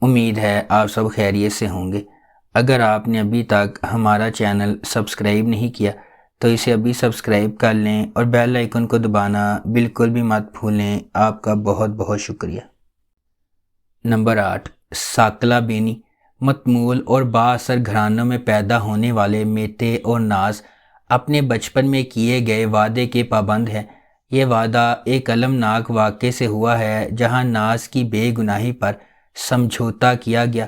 امید ہے آپ سب خیریت سے ہوں گے۔ اگر آپ نے ابھی تک ہمارا چینل سبسکرائب نہیں کیا تو اسے ابھی سبسکرائب کر لیں اور بیل آئیکن کو دبانا بالکل بھی مت بھولیں۔ آپ کا بہت بہت شکریہ۔ نمبر 8، ثاقلہ بینی۔ متمول اور با اثر گھرانوں میں پیدا ہونے والے میتے اور ناز اپنے بچپن میں کیے گئے وعدے کے پابند ہیں۔ یہ وعدہ ایک المناک واقعے سے ہوا ہے جہاں ناز کی بے گناہی پر سمجھوتا کیا گیا۔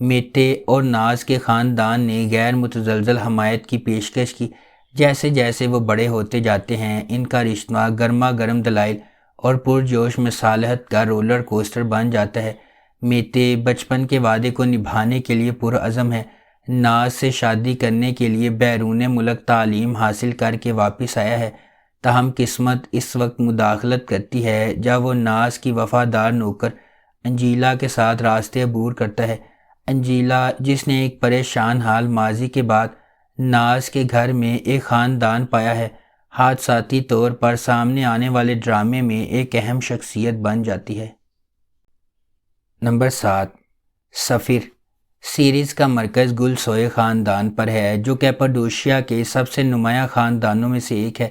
میتے اور ناز کے خاندان نے غیر متزلزل حمایت کی پیشکش کی۔ جیسے جیسے وہ بڑے ہوتے جاتے ہیں ان کا رشتہ گرما گرم دلائل اور پرجوش مصالحت کا رولر کوسٹر بن جاتا ہے۔ میتے بچپن کے وعدے کو نبھانے کے لیے پرعزم ہے۔ ناز سے شادی کرنے کے لیے بیرون ملک تعلیم حاصل کر کے واپس آیا ہے، تاہم قسمت اس وقت مداخلت کرتی ہے جب وہ ناز کی وفادار نوکر انجیلا کے ساتھ راستے عبور کرتا ہے۔ انجیلا، جس نے ایک پریشان حال ماضی کے بعد ناز کے گھر میں ایک خاندان پایا ہے، حادثاتی طور پر سامنے آنے والے ڈرامے میں ایک اہم شخصیت بن جاتی ہے۔ نمبر 7، سفیر۔ سیریز کا مرکز گل سوئے خاندان پر ہے جو کیپاڈوشیا کے سب سے نمایاں خاندانوں میں سے ایک ہے،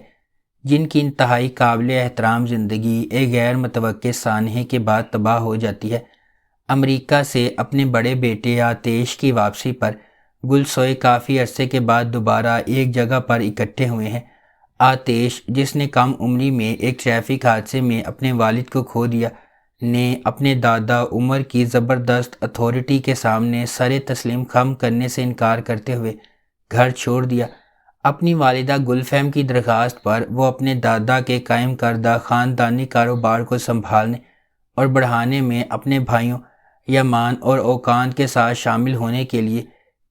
جن کی انتہائی قابل احترام زندگی ایک غیر متوقع سانحے کے بعد تباہ ہو جاتی ہے۔ امریکہ سے اپنے بڑے بیٹے آتش کی واپسی پر گل سوئے کافی عرصے کے بعد دوبارہ ایک جگہ پر اکٹھے ہوئے ہیں۔ آتش، جس نے کم عمری میں ایک ٹریفک حادثے میں اپنے والد کو کھو دیا، نے اپنے دادا عمر کی زبردست اتھارٹی کے سامنے سر تسلیم خم کرنے سے انکار کرتے ہوئے گھر چھوڑ دیا۔ اپنی والدہ گلفہم کی درخواست پر وہ اپنے دادا کے قائم کردہ خاندانی کاروبار کو سنبھالنے اور بڑھانے میں اپنے بھائیوں یمان اور اوکان کے ساتھ شامل ہونے کے لیے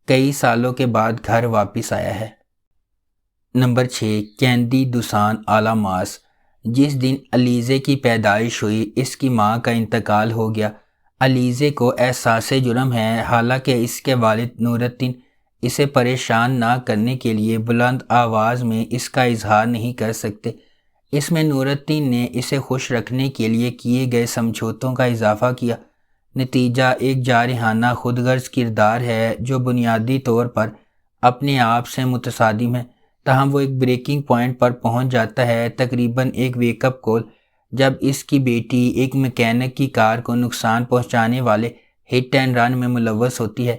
کئی سالوں کے بعد گھر واپس آیا ہے۔ Number 6، candy دوسان آلاماس۔ جس دن علیزے کی پیدائش ہوئی اس کی ماں کا انتقال ہو گیا۔ علیزے کو احساس جرم ہے، حالانکہ اس کے والد نور الدین اسے پریشان نہ کرنے کے لیے بلند آواز میں اس کا اظہار نہیں کر سکتے۔ اس میں نور الدین نے اسے خوش رکھنے کے لیے کیے گئے سمجھوتوں کا اضافہ کیا۔ نتیجہ ایک جارحانہ خود غرض کردار ہے جو بنیادی طور پر اپنے آپ سے متصادم ہے، تاہم وہ ایک بریکنگ پوائنٹ پر پہنچ جاتا ہے، تقریباً ایک ویک اپ کال، جب اس کی بیٹی ایک میکینک کی کار کو نقصان پہنچانے والے ہٹ اینڈ رن میں ملوث ہوتی ہے۔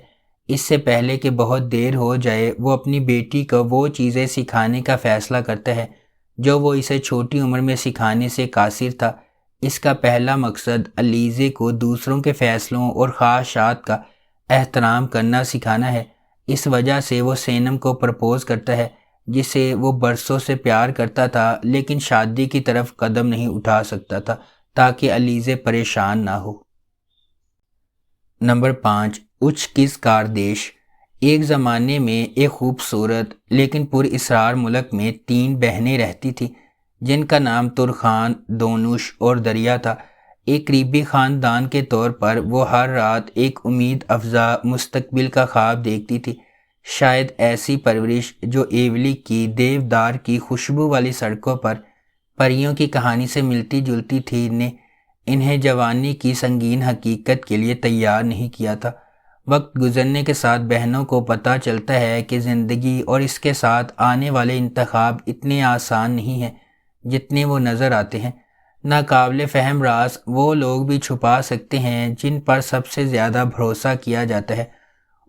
اس سے پہلے کہ بہت دیر ہو جائے وہ اپنی بیٹی کو وہ چیزیں سکھانے کا فیصلہ کرتا ہے جو وہ اسے چھوٹی عمر میں سکھانے سے قاصر تھا۔ اس کا پہلا مقصد علیزے کو دوسروں کے فیصلوں اور خواہشات کا احترام کرنا سکھانا ہے۔ اس وجہ سے وہ سینم کو پرپوز کرتا ہے، جسے وہ برسوں سے پیار کرتا تھا لیکن شادی کی طرف قدم نہیں اٹھا سکتا تھا تاکہ علیزے پریشان نہ ہو۔ نمبر 5، اچکز کاردیش۔ ایک زمانے میں ایک خوبصورت لیکن پر اسرار ملک میں 3 بہنیں رہتی تھیں جن کا نام ترخان، دونش اور دریا تھا۔ ایک قریبی خاندان کے طور پر وہ ہر رات ایک امید افزا مستقبل کا خواب دیکھتی تھی۔ شاید ایسی پرورش جو ایولی کی دیودار کی خوشبو والی سڑکوں پر پریوں کی کہانی سے ملتی جلتی تھی نے انہیں جوانی کی سنگین حقیقت کے لیے تیار نہیں کیا تھا۔ وقت گزرنے کے ساتھ بہنوں کو پتہ چلتا ہے کہ زندگی اور اس کے ساتھ آنے والے انتخاب اتنے آسان نہیں ہیں جتنے وہ نظر آتے ہیں۔ ناقابل فہم راز وہ لوگ بھی چھپا سکتے ہیں جن پر سب سے زیادہ بھروسہ کیا جاتا ہے،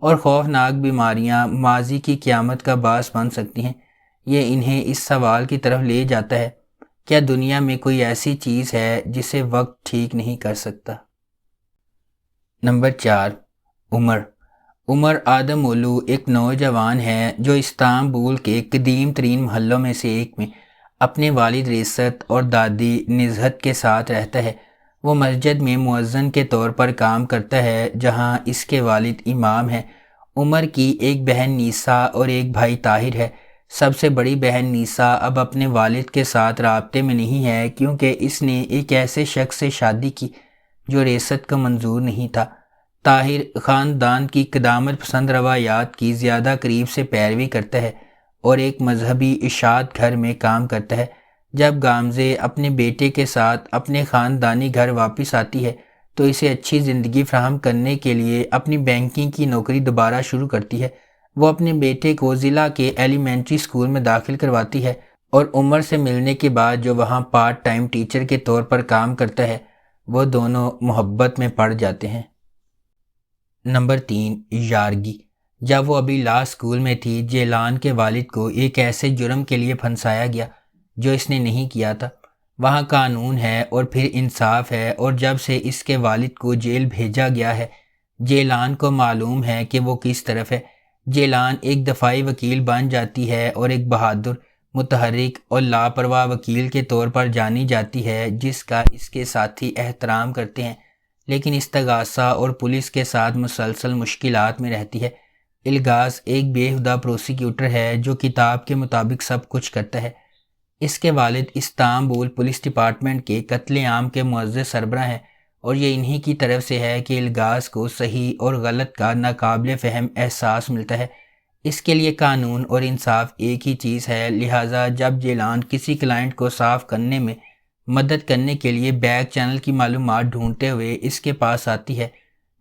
اور خوفناک بیماریاں ماضی کی قیامت کا باعث بن سکتی ہیں۔ یہ انہیں اس سوال کی طرف لے جاتا ہے، کیا دنیا میں کوئی ایسی چیز ہے جسے وقت ٹھیک نہیں کر سکتا؟ نمبر 4، عمر آدم اولو ایک نوجوان ہے جو استنبول کے قدیم ترین محلوں میں سے ایک میں اپنے والد ریست اور دادی نزہت کے ساتھ رہتا ہے۔ وہ مسجد میں مؤذن کے طور پر کام کرتا ہے جہاں اس کے والد امام ہیں۔ عمر کی ایک بہن نیسا اور ایک بھائی طاہر ہے۔ سب سے بڑی بہن نیسا اب اپنے والد کے ساتھ رابطے میں نہیں ہے کیونکہ اس نے ایک ایسے شخص سے شادی کی جو ریست کو منظور نہیں تھا۔ طاہر خاندان کی قدامت پسند روایات کی زیادہ قریب سے پیروی کرتا ہے اور ایک مذہبی اشاعت گھر میں کام کرتا ہے۔ جب گامزے اپنے بیٹے کے ساتھ اپنے خاندانی گھر واپس آتی ہے تو اسے اچھی زندگی فراہم کرنے کے لیے اپنی بینکنگ کی نوکری دوبارہ شروع کرتی ہے۔ وہ اپنے بیٹے کو ضلع کے ایلیمنٹری اسکول میں داخل کرواتی ہے اور عمر سے ملنے کے بعد جو وہاں پارٹ ٹائم ٹیچر کے طور پر کام کرتا ہے، وہ دونوں محبت میں پڑ جاتے ہیں۔ نمبر 3، یارگی۔ جب وہ ابھی لا اسکول میں تھی، جیلان کے والد کو ایک ایسے جرم کے لیے پھنسایا گیا جو اس نے نہیں کیا تھا۔ وہاں قانون ہے اور پھر انصاف ہے، اور جب سے اس کے والد کو جیل بھیجا گیا ہے، جیلان کو معلوم ہے کہ وہ کس طرف ہے۔ جیلان ایک دفاعی وکیل بن جاتی ہے اور ایک بہادر، متحرک اور لاپرواہ وکیل کے طور پر جانی جاتی ہے جس کا اس کے ساتھی احترام کرتے ہیں، لیکن استغاثہ اور پولیس کے ساتھ مسلسل مشکلات میں رہتی ہے۔ الغاز ایک بےہودہ پروسیکیوٹر ہے جو کتاب کے مطابق سب کچھ کرتا ہے۔ اس کے والد استنبول پولیس ڈپارٹمنٹ کے قتل عام کے معزز سربراہ ہیں، اور یہ انہی کی طرف سے ہے کہ الغاز کو صحیح اور غلط کا ناقابل فہم احساس ملتا ہے۔ اس کے لیے قانون اور انصاف ایک ہی چیز ہے، لہٰذا جب جیلان کسی کلائنٹ کو صاف کرنے میں مدد کرنے کے لیے بیک چینل کی معلومات ڈھونڈتے ہوئے اس کے پاس آتی ہے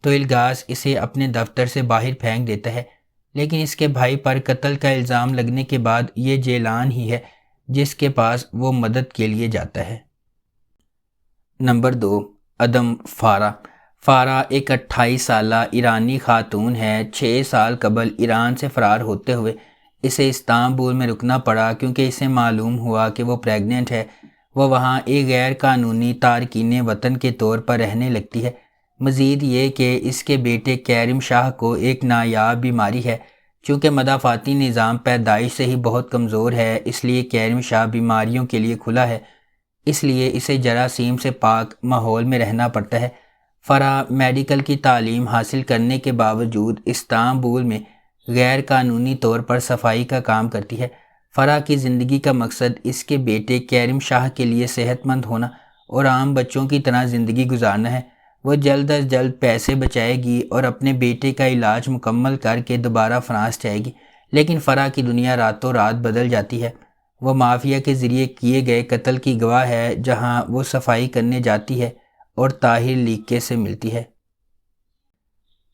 تو الغاز اسے اپنے دفتر سے باہر پھینک دیتا ہے، لیکن اس کے بھائی پر قتل کا الزام لگنے کے بعد یہ جیلان ہی ہے جس کے پاس وہ مدد کے لیے جاتا ہے۔ نمبر 2، عدم فارہ۔ فارہ ایک 28 سالہ ایرانی خاتون ہے۔ 6 سال قبل ایران سے فرار ہوتے ہوئے اسے استنبول میں رکنا پڑا کیونکہ اسے معلوم ہوا کہ وہ پریگننٹ ہے۔ وہ وہاں ایک غیر قانونی تارکین وطن کے طور پر رہنے لگتی ہے۔ مزید یہ کہ اس کے بیٹے کیرم شاہ کو ایک نایاب بیماری ہے۔ چونکہ مدافعتی نظام پیدائش سے ہی بہت کمزور ہے، اس لیے کیرم شاہ بیماریوں کے لیے کھلا ہے، اس لیے اسے جراثیم سے پاک ماحول میں رہنا پڑتا ہے۔ فرح میڈیکل کی تعلیم حاصل کرنے کے باوجود استنبول میں غیر قانونی طور پر صفائی کا کام کرتی ہے۔ فرح کی زندگی کا مقصد اس کے بیٹے کیرم شاہ کے لیے صحت مند ہونا اور عام بچوں کی طرح زندگی گزارنا ہے۔ وہ جلد از جلد پیسے بچائے گی اور اپنے بیٹے کا علاج مکمل کر کے دوبارہ فرانس جائے گی، لیکن فرح کی دنیا راتوں رات بدل جاتی ہے۔ وہ مافیا کے ذریعے کیے گئے قتل کی گواہ ہے جہاں وہ صفائی کرنے جاتی ہے اور طاہر لیکے سے ملتی ہے۔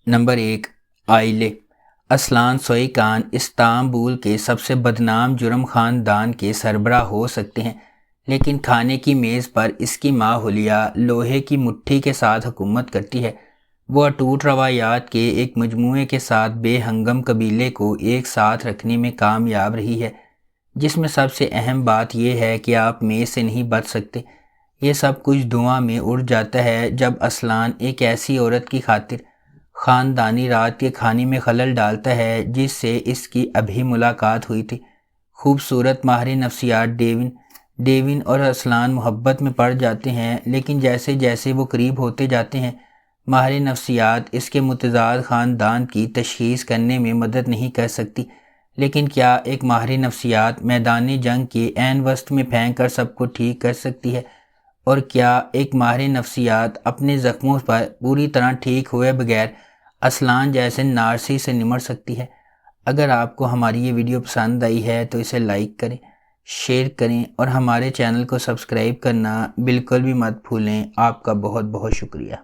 نمبر 1، عائلے۔ اسلان سوئیکان استنبول کے سب سے بدنام جرم خاندان کے سربراہ ہو سکتے ہیں، لیکن کھانے کی میز پر اس کی ماں حلیہ لوہے کی مٹھی کے ساتھ حکومت کرتی ہے۔ وہ اٹوٹ روایات کے ایک مجموعے کے ساتھ بے ہنگم قبیلے کو ایک ساتھ رکھنے میں کامیاب رہی ہے، جس میں سب سے اہم بات یہ ہے کہ آپ میز سے نہیں بچ سکتے۔ یہ سب کچھ دھواں میں اڑ جاتا ہے جب اسلان ایک ایسی عورت کی خاطر خاندانی رات کے کھانے میں خلل ڈالتا ہے جس سے اس کی ابھی ملاقات ہوئی تھی۔ خوبصورت ماہر نفسیات ڈیوین اور اسلان محبت میں پڑ جاتے ہیں، لیکن جیسے جیسے وہ قریب ہوتے جاتے ہیں، ماہر نفسیات اس کے متضاد خاندان کی تشخیص کرنے میں مدد نہیں کر سکتی۔ لیکن کیا ایک ماہر نفسیات میدان جنگ کے عین وسط میں پھینک کر سب کو ٹھیک کر سکتی ہے؟ اور کیا ایک ماہر نفسیات اپنے زخموں پر پوری طرح ٹھیک ہوئے بغیر اسلان جیسے نارسی سے نمٹ سکتی ہے؟ اگر آپ کو ہماری یہ ویڈیو پسند آئی ہے تو اسے لائک کریں، شیئر کریں اور ہمارے چینل کو سبسکرائب کرنا بالکل بھی مت بھولیں۔ آپ کا بہت بہت شکریہ۔